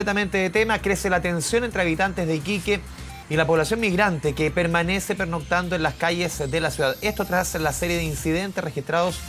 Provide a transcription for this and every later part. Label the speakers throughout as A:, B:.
A: Completamente de tema, crece la tensión entre habitantes de Iquique y la población migrante que permanece pernoctando en las calles de la ciudad. Esto tras la serie de incidentes registrados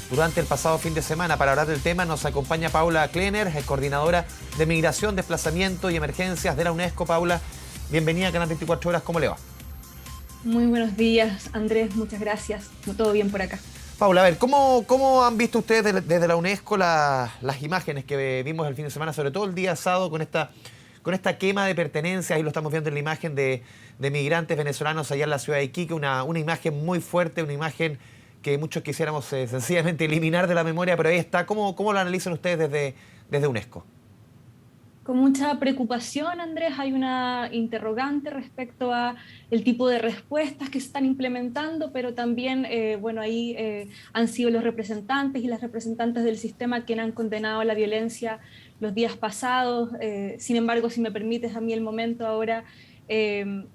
A: durante el pasado fin de semana. Para hablar del tema nos acompaña Paula Klener, coordinadora de Migración, Desplazamiento y Emergencias de la UNESCO. Paula, bienvenida a Canal 24 Horas, ¿cómo le va?
B: Muy buenos días, Andrés, muchas gracias. Todo bien por acá.
A: Paula, a ver, ¿cómo han visto ustedes desde la UNESCO las imágenes que vimos el fin de semana, sobre todo el día sábado, con esta quema de pertenencias? Ahí lo estamos viendo en la imagen de migrantes venezolanos allá en la ciudad de Iquique, una imagen muy fuerte, una imagen que muchos quisiéramos sencillamente eliminar de la memoria, pero ahí está. ¿Cómo lo analizan ustedes desde UNESCO?
B: Con mucha preocupación, Andrés, hay una interrogante respecto a el tipo de respuestas que se están implementando, pero también, ahí han sido los representantes y las representantes del sistema quienes han condenado la violencia los días pasados. Sin embargo, si me permites a mí el momento ahora,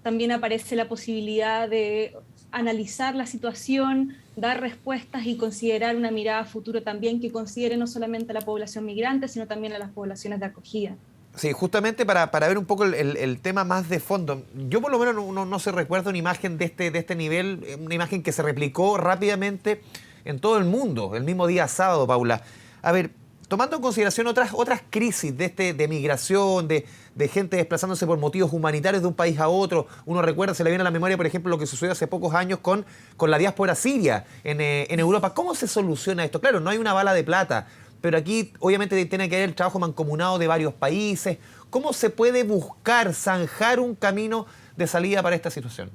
B: también aparece la posibilidad de analizar la situación, dar respuestas y considerar una mirada a futuro también que considere no solamente a la población migrante, sino también a las poblaciones de acogida.
A: Sí, justamente para ver un poco el tema más de fondo. Yo por lo menos no se recuerda una imagen de este nivel, una imagen que se replicó rápidamente en todo el mundo, el mismo día sábado, Paula. A ver, tomando en consideración otras crisis de migración, de gente desplazándose por motivos humanitarios de un país a otro. Uno recuerda, se le viene a la memoria, por ejemplo, lo que sucedió hace pocos años con la diáspora siria en Europa. ¿Cómo se soluciona esto? Claro, no hay una bala de plata, pero aquí obviamente tiene que haber el trabajo mancomunado de varios países. ¿Cómo se puede buscar, zanjar un camino de salida para esta situación?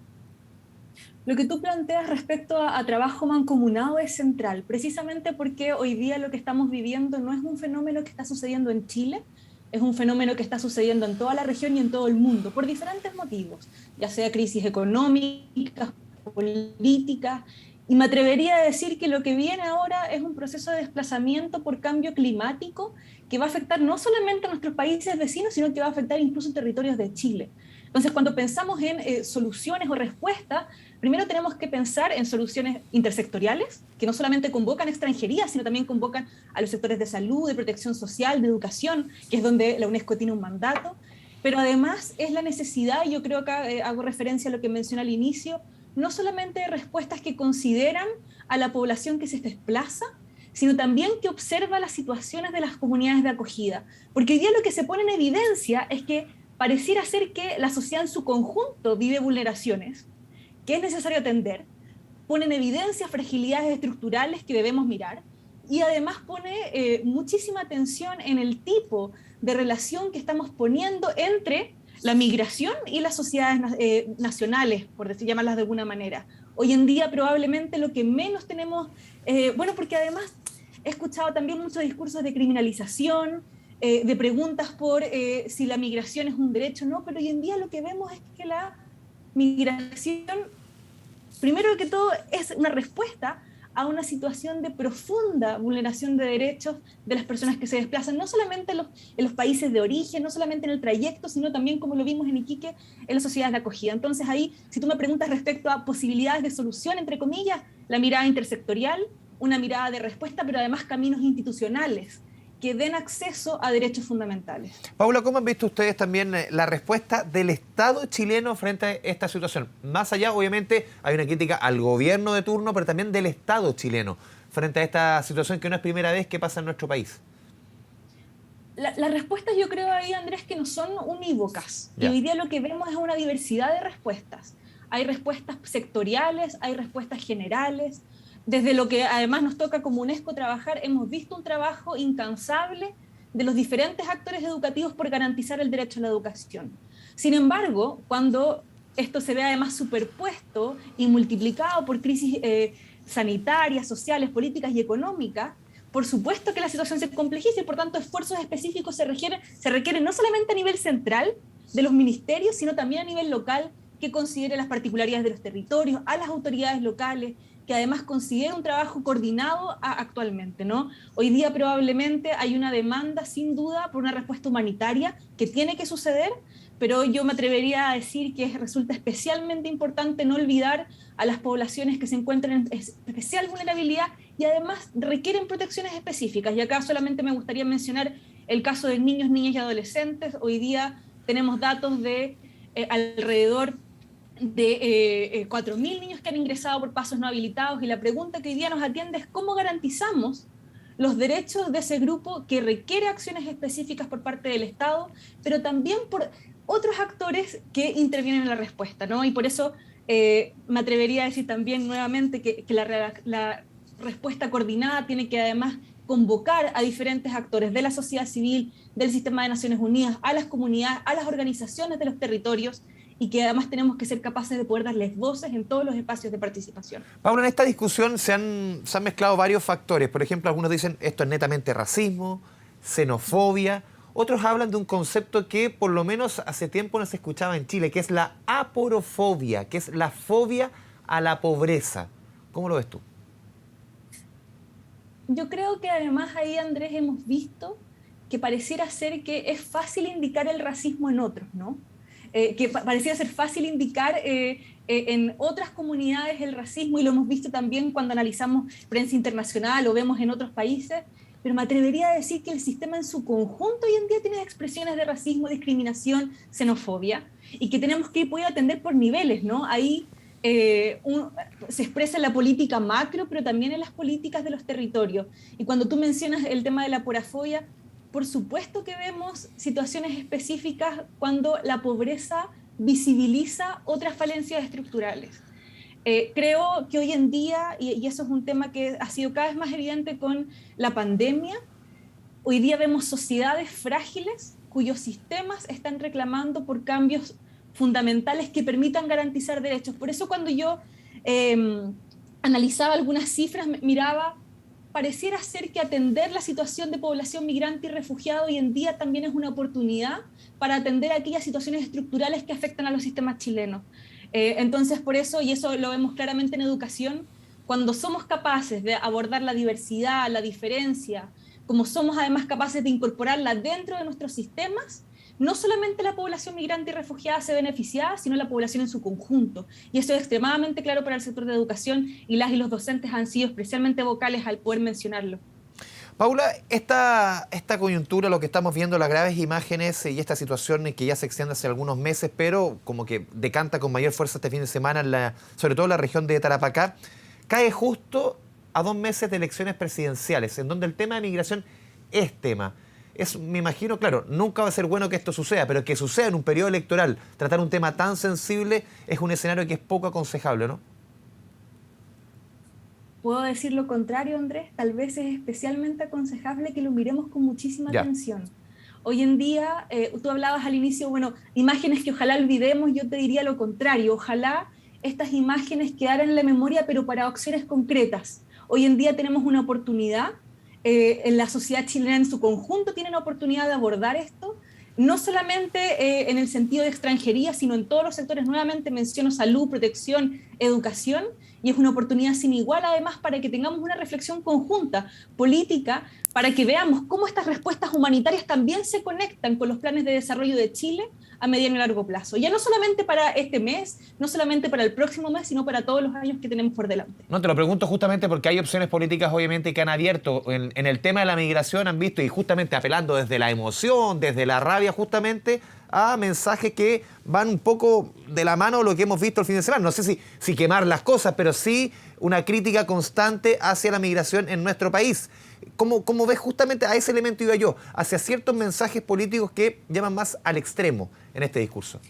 B: Lo que tú planteas respecto a trabajo mancomunado es central, precisamente porque hoy día lo que estamos viviendo no es un fenómeno que está sucediendo en Chile, es un fenómeno que está sucediendo en toda la región y en todo el mundo, por diferentes motivos, ya sea crisis económicas, políticas, y me atrevería a decir que lo que viene ahora es un proceso de desplazamiento por cambio climático que va a afectar no solamente a nuestros países vecinos, sino que va a afectar incluso territorios de Chile. Entonces, cuando pensamos en soluciones o respuestas, primero tenemos que pensar en soluciones intersectoriales, que no solamente convocan extranjería, sino también convocan a los sectores de salud, de protección social, de educación, que es donde la UNESCO tiene un mandato. Pero además es la necesidad, y yo creo que hago referencia a lo que mencioné al inicio, no solamente respuestas que consideran a la población que se desplaza, sino también que observa las situaciones de las comunidades de acogida. Porque hoy día lo que se pone en evidencia es que pareciera ser que la sociedad en su conjunto vive vulneraciones que es necesario atender, pone en evidencia fragilidades estructurales que debemos mirar y además pone muchísima atención en el tipo de relación que estamos poniendo entre la migración y las sociedades nacionales, por llamarlas de alguna manera. Hoy en día probablemente lo que menos tenemos, porque además he escuchado también muchos discursos de criminalización, de preguntas por si la migración es un derecho o no, pero hoy en día lo que vemos es que la migración, primero que todo, es una respuesta a una situación de profunda vulneración de derechos de las personas que se desplazan, no solamente en los países de origen, no solamente en el trayecto, sino también, como lo vimos en Iquique, en las sociedades de acogida. Entonces ahí, si tú me preguntas respecto a posibilidades de solución, entre comillas, la mirada intersectorial, una mirada de respuesta, pero además caminos institucionales que den acceso a derechos fundamentales.
A: Paula, ¿cómo han visto ustedes también la respuesta del Estado chileno frente a esta situación? Más allá, obviamente, hay una crítica al gobierno de turno, pero también del Estado chileno frente a esta situación que no es primera vez que pasa en nuestro país.
B: Las respuestas, yo creo ahí, Andrés, que no son unívocas. Y hoy día lo que vemos es una diversidad de respuestas. Hay respuestas sectoriales, hay respuestas generales. Desde lo que además nos toca como UNESCO trabajar, hemos visto un trabajo incansable de los diferentes actores educativos por garantizar el derecho a la educación. Sin embargo, cuando esto se ve además superpuesto y multiplicado por crisis sanitarias, sociales, políticas y económicas, por supuesto que la situación se complejiza y por tanto esfuerzos específicos se requieren no solamente a nivel central de los ministerios, sino también a nivel local, que considere las particularidades de los territorios, a las autoridades locales, que además considera un trabajo coordinado actualmente, ¿no? Hoy día probablemente hay una demanda, sin duda, por una respuesta humanitaria que tiene que suceder, pero yo me atrevería a decir que resulta especialmente importante no olvidar a las poblaciones que se encuentran en especial vulnerabilidad y además requieren protecciones específicas. Y acá solamente me gustaría mencionar el caso de niños, niñas y adolescentes. Hoy día tenemos datos de alrededor de 4.000 niños que han ingresado por pasos no habilitados, y la pregunta que hoy día nos atiende es cómo garantizamos los derechos de ese grupo que requiere acciones específicas por parte del Estado, pero también por otros actores que intervienen en la respuesta, ¿no? Y por eso me atrevería a decir también nuevamente que la respuesta coordinada tiene que además convocar a diferentes actores de la sociedad civil, del sistema de Naciones Unidas, a las comunidades, a las organizaciones de los territorios, y que además tenemos que ser capaces de poder darles voces en todos los espacios de participación.
A: Paula, en esta discusión se han mezclado varios factores. Por ejemplo, algunos dicen esto es netamente racismo, xenofobia. Otros hablan de un concepto que por lo menos hace tiempo no se escuchaba en Chile, que es la aporofobia, que es la fobia a la pobreza. ¿Cómo lo ves tú?
B: Yo creo que además ahí, Andrés, hemos visto que pareciera ser que es fácil indicar el racismo en otros, ¿no? Que parecía ser fácil indicar en otras comunidades el racismo, y lo hemos visto también cuando analizamos prensa internacional o vemos en otros países, pero me atrevería a decir que el sistema en su conjunto hoy en día tiene expresiones de racismo, discriminación, xenofobia, y que tenemos que poder atender por niveles, ¿no? Ahí se expresa en la política macro, pero también en las políticas de los territorios. Y cuando tú mencionas el tema de la aporofobia, por supuesto que vemos situaciones específicas cuando la pobreza visibiliza otras falencias estructurales. Creo que hoy en día, y eso es un tema que ha sido cada vez más evidente con la pandemia, hoy día vemos sociedades frágiles cuyos sistemas están reclamando por cambios fundamentales que permitan garantizar derechos. Por eso cuando yo analizaba algunas cifras, miraba, pareciera ser que atender la situación de población migrante y refugiada hoy en día también es una oportunidad para atender aquellas situaciones estructurales que afectan a los sistemas chilenos. Entonces, por eso, y eso lo vemos claramente en educación, cuando somos capaces de abordar la diversidad, la diferencia, como somos además capaces de incorporarla dentro de nuestros sistemas, no solamente la población migrante y refugiada se beneficia, sino la población en su conjunto. Y eso es extremadamente claro para el sector de educación, y las y los docentes han sido especialmente vocales al poder mencionarlo.
A: Paula, esta coyuntura, lo que estamos viendo, las graves imágenes y esta situación que ya se extiende hace algunos meses, pero como que decanta con mayor fuerza este fin de semana, sobre todo en la región de Tarapacá, cae justo a 2 meses de elecciones presidenciales, en donde el tema de migración es tema. Me imagino, claro, nunca va a ser bueno que esto suceda, pero que suceda en un periodo electoral, tratar un tema tan sensible, es un escenario que es poco aconsejable, ¿no?
B: Puedo decir lo contrario, Andrés, tal vez es especialmente aconsejable que lo miremos con muchísima atención. Hoy en día, tú hablabas al inicio, bueno, imágenes que ojalá olvidemos, yo te diría lo contrario, ojalá estas imágenes quedaran en la memoria, pero para acciones concretas. Hoy en día tenemos una oportunidad, en la sociedad chilena en su conjunto tiene la oportunidad de abordar esto, no solamente en el sentido de extranjería, sino en todos los sectores. Nuevamente menciono salud, protección, educación, y es una oportunidad sin igual además para que tengamos una reflexión conjunta, política, para que veamos cómo estas respuestas humanitarias también se conectan con los planes de desarrollo de Chile a mediano y largo plazo. Ya no solamente para este mes, no solamente para el próximo mes, sino para todos los años que tenemos por delante.
A: No, te lo pregunto justamente porque hay opciones políticas obviamente que han abierto en el tema de la migración, han visto, y justamente apelando desde la emoción, desde la rabia justamente, a mensajes que van un poco de la mano de lo que hemos visto el fin de semana. No sé si quemar las cosas, pero sí una crítica constante hacia la migración en nuestro país. ¿Cómo ves justamente a ese elemento, iba yo, hacia ciertos mensajes políticos que llaman más al extremo en este discurso?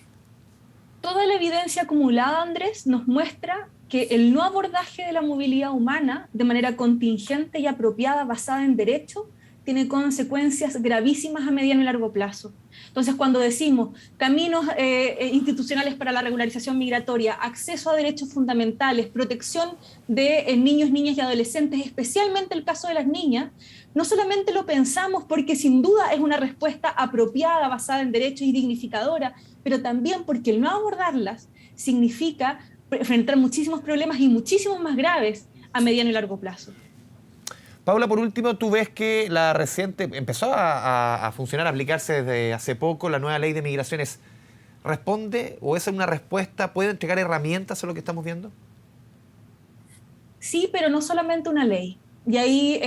B: Toda la evidencia acumulada, Andrés, nos muestra que el no abordaje de la movilidad humana de manera contingente y apropiada, basada en derecho, tiene consecuencias gravísimas a mediano y largo plazo. Entonces, cuando decimos caminos institucionales para la regularización migratoria, acceso a derechos fundamentales, protección de niños, niñas y adolescentes, especialmente el caso de las niñas, no solamente lo pensamos porque sin duda es una respuesta apropiada, basada en derechos y dignificadora, pero también porque el no abordarlas significa enfrentar muchísimos problemas y muchísimos más graves a mediano y largo plazo.
A: Paula, por último, tú ves que la reciente empezó a funcionar, a aplicarse desde hace poco la nueva ley de migraciones. ¿Responde o es una respuesta? ¿Puede entregar herramientas a lo que estamos viendo?
B: Sí, pero no solamente una ley. Y ahí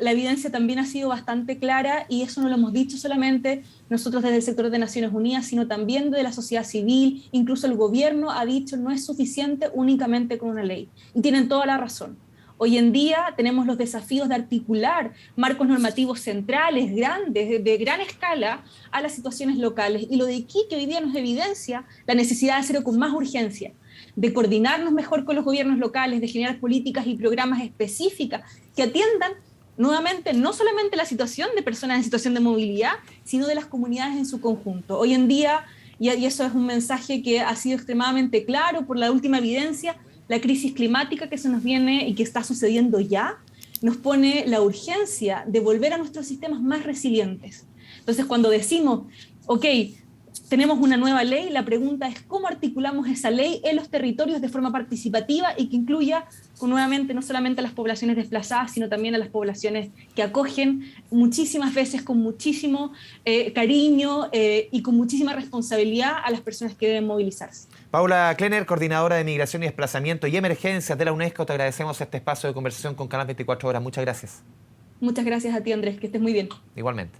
B: la evidencia también ha sido bastante clara, y eso no lo hemos dicho solamente nosotros desde el sector de Naciones Unidas, sino también de la sociedad civil. Incluso el gobierno ha dicho no es suficiente únicamente con una ley. Y tienen toda la razón. Hoy en día tenemos los desafíos de articular marcos normativos centrales, grandes, de gran escala, a las situaciones locales. Y lo de Iquique hoy día nos evidencia la necesidad de hacerlo con más urgencia, de coordinarnos mejor con los gobiernos locales, de generar políticas y programas específicas que atiendan nuevamente no solamente la situación de personas en situación de movilidad, sino de las comunidades en su conjunto. Hoy en día, y eso es un mensaje que ha sido extremadamente claro por la última evidencia, la crisis climática que se nos viene y que está sucediendo ya, nos pone la urgencia de volver a nuestros sistemas más resilientes. Entonces, cuando decimos, ok, tenemos una nueva ley, la pregunta es cómo articulamos esa ley en los territorios de forma participativa y que incluya nuevamente no solamente a las poblaciones desplazadas, sino también a las poblaciones que acogen muchísimas veces con muchísimo cariño y con muchísima responsabilidad a las personas que deben movilizarse.
A: Paula Klener, coordinadora de Migración y Desplazamiento y Emergencias de la UNESCO, te agradecemos este espacio de conversación con Canal 24 Horas. Muchas gracias.
B: Muchas gracias a ti, Andrés, que estés muy bien.
A: Igualmente.